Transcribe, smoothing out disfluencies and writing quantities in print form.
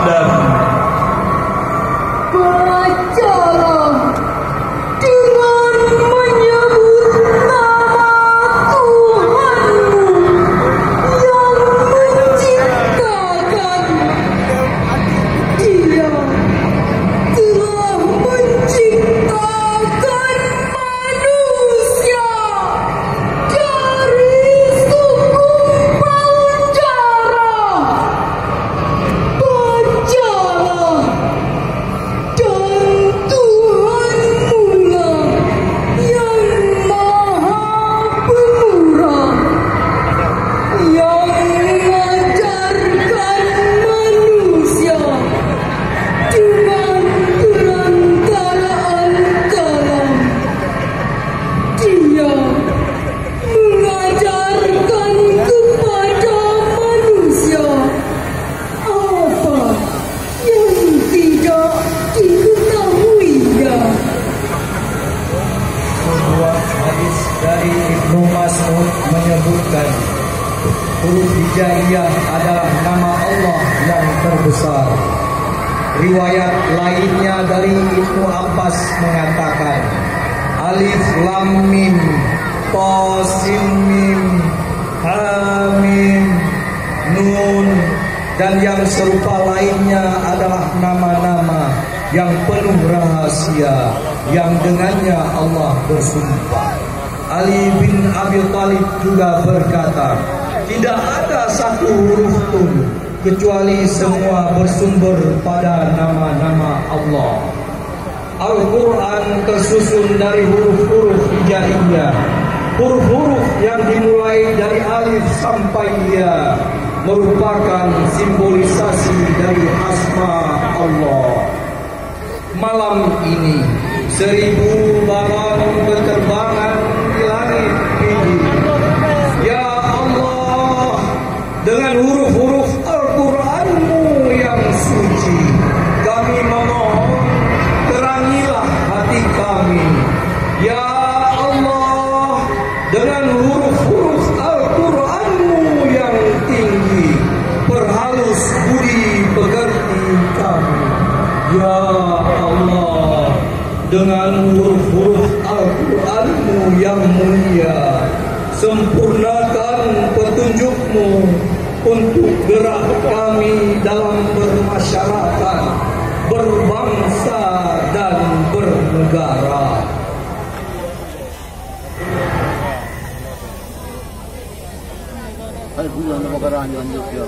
Adam. Bacalah dengan menyebut nama Tuhanmu yang menciptakan. Dia telah menciptakan manusia dari sekumpul darah. Bacalah, dan Tuhanmu lah yang Maha Pemurah, yang mengajarkan manusia dengan perantaraan kalam. Dia mengajarkan kepada manusia apa yang tidak diketahuinya. Sebuah hadis dari Ibnu Mas'ud menyebutkan huruf hijaiyah adalah nama Allah yang terbesar. Riwayat lainnya dari Ibnu Abbas mengatakan Alif Lam Mim Ta Sin Mim Ha Mim Nun dan yang serupa lainnya adalah nama-nama yang penuh rahasia yang dengannya Allah bersumpah. Ali bin Abi Thalib juga berkata, tidak ada satu huruf pun kecuali semua bersumber pada nama-nama Allah. Al-Quran tersusun dari huruf-huruf hijaiyah. Huruf-huruf yang dimulai dari alif sampai ya merupakan simbolisasi dari asma Allah. Malam ini 1000 balon berterbangan di langit ini. Ya Allah, dengan huruf-huruf Al-Quran-Mu yang suci, kami memohon terangilah hati kami. Ya Allah, dengan huruf-huruf Al-Quran-Mu yang tinggi, perhalus budi pekerti kami. Ya Allah, dengan huruf-huruf Al-Quran-Mu yang mulia, sempurnakan petunjuk-Mu untuk gerak kami dalam bermasyarakat, berbangsa dan bernegara. Hai bulan apa kerana lanjut ya.